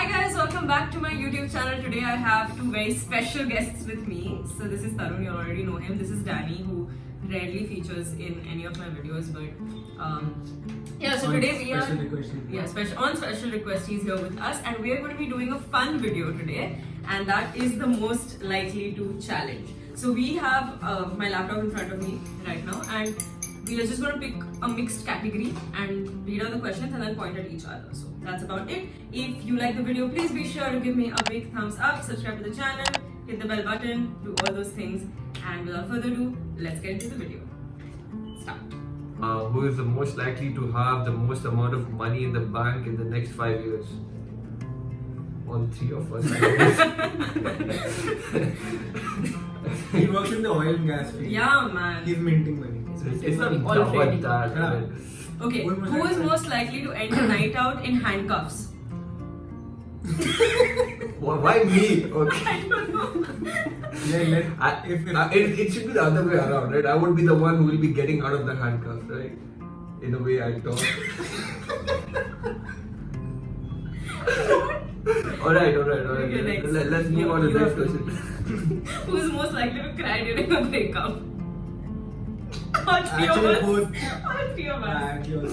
Hi guys, welcome back to my YouTube channel. Today I have two very special guests with me. So this is Tarun, you already know him. This is Danny, who rarely features in any of my videos, but yeah. So today we are special request. He's here with us, and we are going to be doing a fun video today, and that is the most likely to challenge. So we have my laptop in front of me right now, and we are just going to pick a mixed category and read out the questions and then point at each other. So that's about it. If you like the video, please be sure to give me a big thumbs up, subscribe to the channel, hit the bell button, do all those things. And without further ado, let's get into the video. Start. Who is the most likely to have the most amount of money in the bank in the next 5 years? All three of us. He works in the oil and gas field. Yeah, man. He's minting money. It's not All about ready. that. Yeah. Okay, who is most likely to end a night out in handcuffs? Why me? Okay. I don't know. It should be the other way around, right? I would be the one who will be getting out of the handcuffs, right? In the way I talk. Alright. Okay, next. Let's move on to the next question. Who is most likely to cry during a breakup? All three of Actually, us. both. All three of us. All three of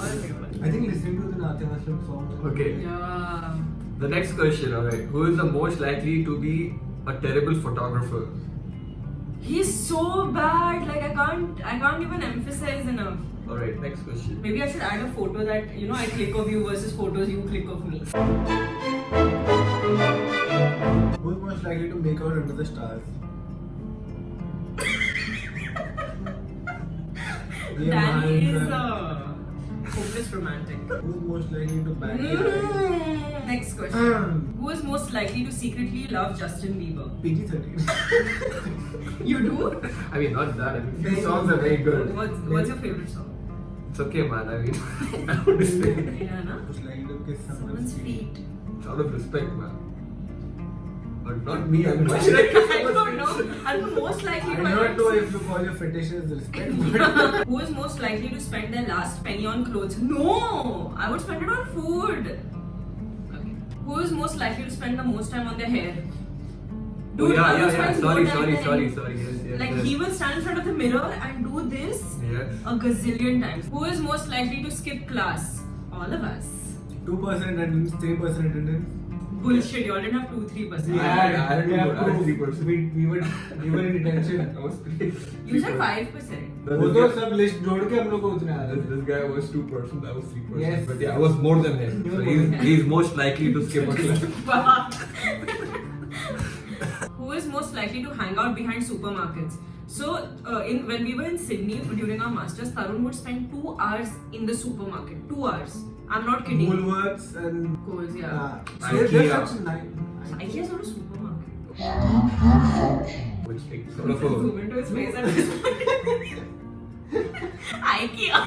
us. I think listening to the Natya Ashram song. Okay. Yeah. The next question, alright. Who is the most likely to be a terrible photographer? He's so bad. Like I can't even emphasize enough. Alright, next question. Maybe I should add a photo that I click of you versus photos you click of me. Who is most likely to make out under the stars? Danny is hopeless romantic. Who is most likely to bang the eye? Next question. Who is most likely to secretly love Justin Bieber? PG-13. You do? I mean, not that. I mean, these songs are very good. What's your favorite song? It's okay, man. I mean, I would say. Yeah, na? Most likely to kiss Someone's someone's feet. feet. It's out of respect, man. But not me. I mean, why should I kiss I someone's don't feet? know. I'm most likely I to. do not know if you call your fetish as respect, but Who is most likely to spend their last penny on clothes? No! I would spend it on food. Okay. Who is most likely to spend the most time on their hair? Oh, yeah. spends Sorry. more time than Sorry. anything. Yes. Like he will stand in front of the mirror and do this Yes. a gazillion times. Who is most likely to skip class? All of us. 2% attendance, 3% attendance. Bullshit, you all didn't have 2-3%. We I had had 3%. we were in detention. I was 3%. You said 5%. वो तो सब list जोड़ के हम लोग को उतने आ रहे थे. This guy was 2%, I was 3%. Yes. But yeah, I was more than him. So he's most likely to skip a class. Fuck. Who is most likely to hang out behind supermarkets? So, when we were in Sydney during our masters, Tarun would spend 2 hours in the supermarket. 2 hours. I'm not kidding. Woolworths and Coles, yeah. they're IKEA. such nice. IKEA is not a supermarket. Which like, sort of Zoom a. into his face at this point. IKEA.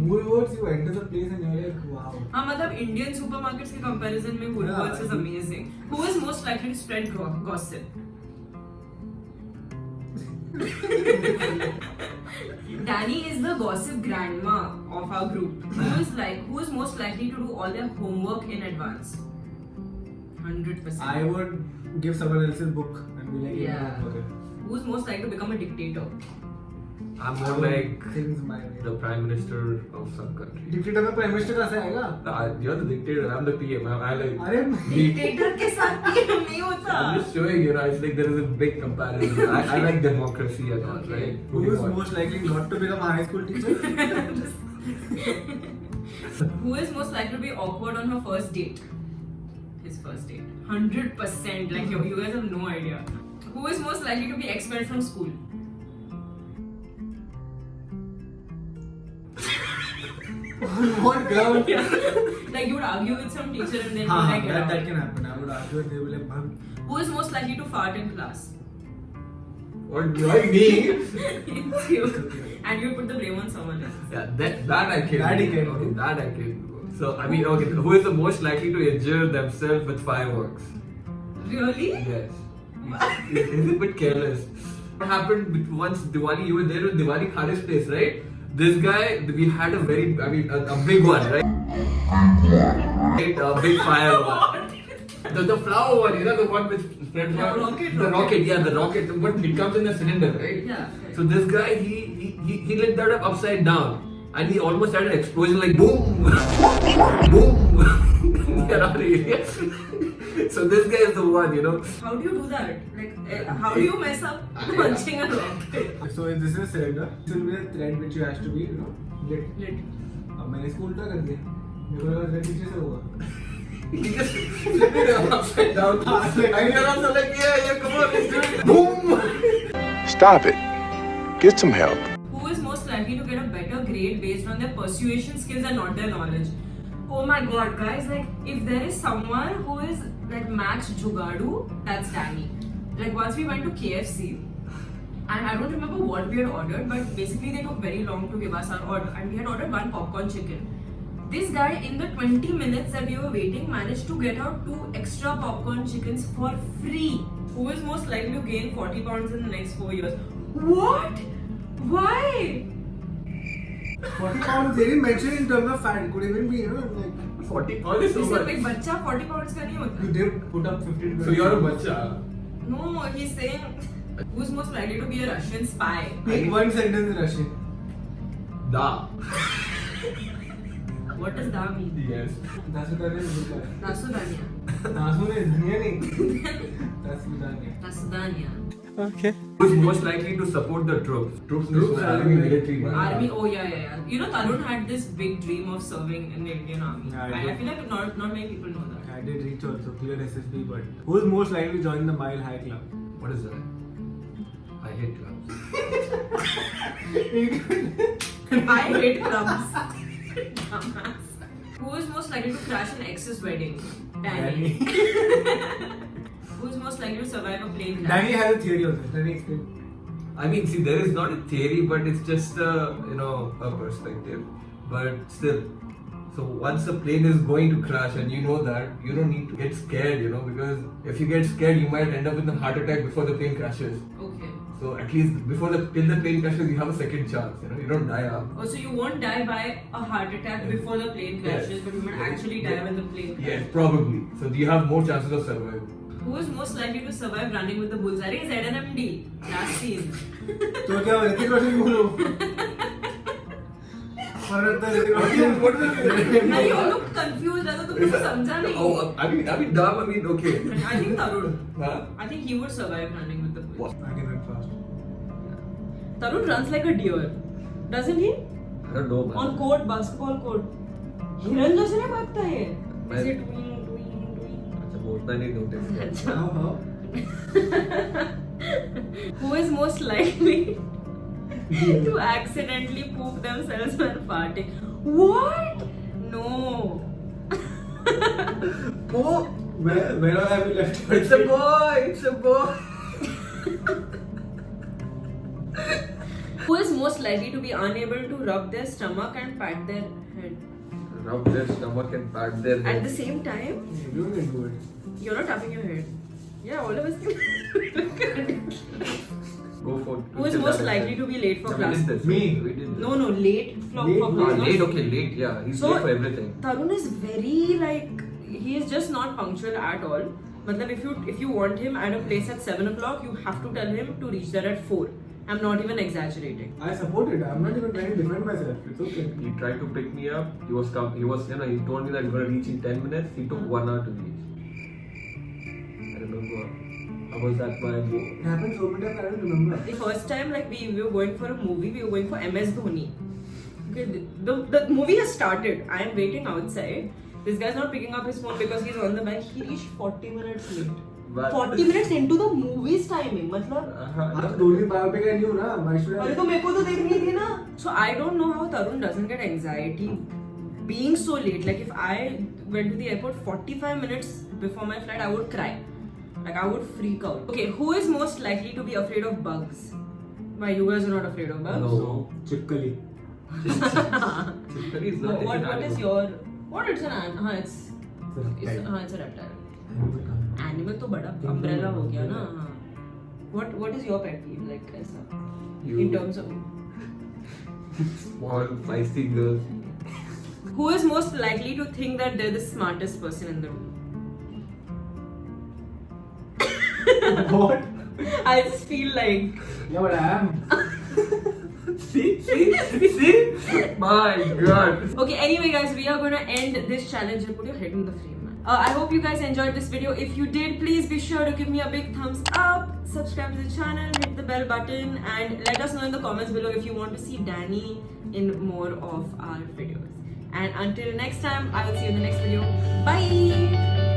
Woolworths, you enter the place and you're like, wow. हाँ मतलब Indian supermarkets के comparison में Woolworths is amazing. Who is most likely to spread gossip? Danny is the gossip grandma of our group. Who is most likely to do all their homework in advance? 100%. I would give someone else's book and be like, Yeah. okay. Who is most likely to become a dictator? I'm more like things my way. the prime minister of some country. Dictator में prime minister कहाँ से आएगा? You're the dictator, I'm the PM. I like. अरे Dictator के साथ PM नहीं होता. I'm just showing it's like there is a big comparison. I like democracy and all, Okay. right? who is most likely not to become a high school teacher? Who is most likely to be awkward on her first date? His first date. 100%. Like you guys have no idea. Who is most likely to be expelled from school? What ground? Like you would argue with some teacher and then be हाँ, like, get out. that can happen. I would argue and they will like, "Bhag." Who is most likely to fart in class? Or why me? It's you. And you put the blame on someone else. Yeah, that I can. That he do. can do. Okay, that I can. do. So I mean, okay, who is the most likely to injure themselves with fireworks? Really? Yes. He's a bit careless. What happened once Diwali? You were there with Diwali Khali's place, right? This guy, we had a big one, right? big fire one. The flower one, you know, the one with spread Yeah, one? rocket, The rocket. rocket, yeah, the rocket. But it comes in a cylinder, right? Yeah. So this guy, he lit that up upside down. And he almost had an explosion like boom! Boom! Get out of here. So this guy is the one, you know. How do you do that? Like, how do you mess up punching a rocket? So this is a cylinder. This will be a thread which you has to be, you know, lit. Lit. अब मैंने इसको उल्टा कर दिया. मेरे को लगा नीचे से होगा. He just flipped it upside down. And you're also like, yeah, come on, let's do it. Boom! Stop it. Get some help. Who is most likely to get a better grade based on their persuasion skills and not their knowledge? Oh my god, guys, like, if there is someone who is like Max Jugadu, that's Danny. Like, once we went to KFC, and I don't remember what we had ordered, but basically they took very long to give us our order, and we had ordered one popcorn chicken. This guy, in the 20 minutes that we were waiting, managed to get out 2 extra popcorn chickens for free. Who is most likely to gain 40 pounds in the next 4 years? What? Why? 40 pounds. They didn't mention in terms of fat. It could even be, you know, like 40 pounds is so He said, much. like, बच्चा 40 pounds का नहीं होता. you did put up 15. So you're a bacha. No, he's saying who's most likely to be a Russian spy? Pick one sentence in Russian. Da. What does that mean? Yes. Dasudania is good. Nasudania. Nasu ne dhaniya nahi. Dasudania. Nasudania. Who's most likely to support the troops? Troops means Troops, army, army. military. man. Army, oh yeah. You know, Tarun had this big dream of serving in the Indian Army. Yeah, I I did. feel like not many people know that. I did reach also clear SSB, but who is most likely to join the Mile High Club? What is that? I hate clubs. I hate clubs. Dumbass. Who is most likely to crash an ex's wedding? Danny. Who is most likely to survive a plane crash? Danny has a theory also. Danny explain. I mean, see, there is not a theory, but it's just a a perspective. But still, so once a plane is going to crash and you know that, you don't need to get scared, because if you get scared, you might end up with a heart attack before the plane crashes. Okay. So at least till the plane crashes, you have a second chance. You don't die up. Oh, so you won't die by a heart attack before the plane crashes, Yes. but you might actually die when the plane crashes. Yes, probably. So you have more chances of survival. Who is most likely to survive running with the bulls? Arey, ZNMD. Last scene. तो क्या ऋतिक रोशन बोलो. Now you looked confused. I thought तुमको समझा नहीं. Oh, I mean, dumb. I mean, okay. I think Tarun. Huh? I think he would survive running with the bulls. I can run fast. Tarun runs like a deer, doesn't he? I don't know, man. On court, basketball court. हिरन जैसे नहीं भागता है. मैं- ऐसे doing. अच्छा, वो उतना नहीं notice किया. How? Who is most likely to accidentally poop themselves when farting? What? No. Oh, Where have you left? it's a boy. It's a boy. Who is most likely to be unable to rub their stomach and pat their head Rub their stomach and pat their at head. the same time? Everyone can do it. You're not tapping your head. Yeah, all of us can. Look at it. Go for. Who is most likely to be late for No, we class? did this. Me. We did this. No, late for Late? class. Late. Okay, late. Yeah, he's So- late for everything. Tarun is very like he is just not punctual at all. Matlab if you want him at a place at 7 o'clock, you have to tell him to reach there at 4. I'm not even exaggerating. I support it. I'm not even trying to defend myself. It's okay. He tried to pick me up. He was, he told me that he's gonna reach in 10 minutes. He took 1 hour to reach. I remember. How was that my It happened so many times, I don't remember. The first time like we were going for a movie, we were going for MS Dhoni. Okay, the movie has started. I am waiting outside. This guy's not picking up his phone because he's on the bike. He reached 40 minutes late. But- 40 minutes into the movie's timing. मतलब आप Dhoni biopic है new ना माइस्टर अरे तो मेरे को तो देखनी थी ना. So I don't know how Tarun doesn't get anxiety being so late. Like if I went to the airport 45 minutes before my flight, I would cry. Like I would freak out. Okay, who is most likely to be afraid of bugs? Why you guys are not afraid of bugs? No. चिपकली Typically, it's not. What is your what? It's an it's a reptile. Animal तो बड़ा umbrella हो गया ना. हाँ. What is your pet peeve like ऐसा? You- In terms of Small, feisty girls. Who is most likely to think that they're the smartest person in the room? What? I just feel like. Yeah, but I am. See? My God. Okay, anyway, guys, we are gonna end this challenge. Put your head in the frame, man. I hope you guys enjoyed this video. If you did, please be sure to give me a big thumbs up, subscribe to the channel, hit the bell button, and let us know in the comments below if you want to see Danny in more of our videos. And until next time, I will see you in the next video. Bye!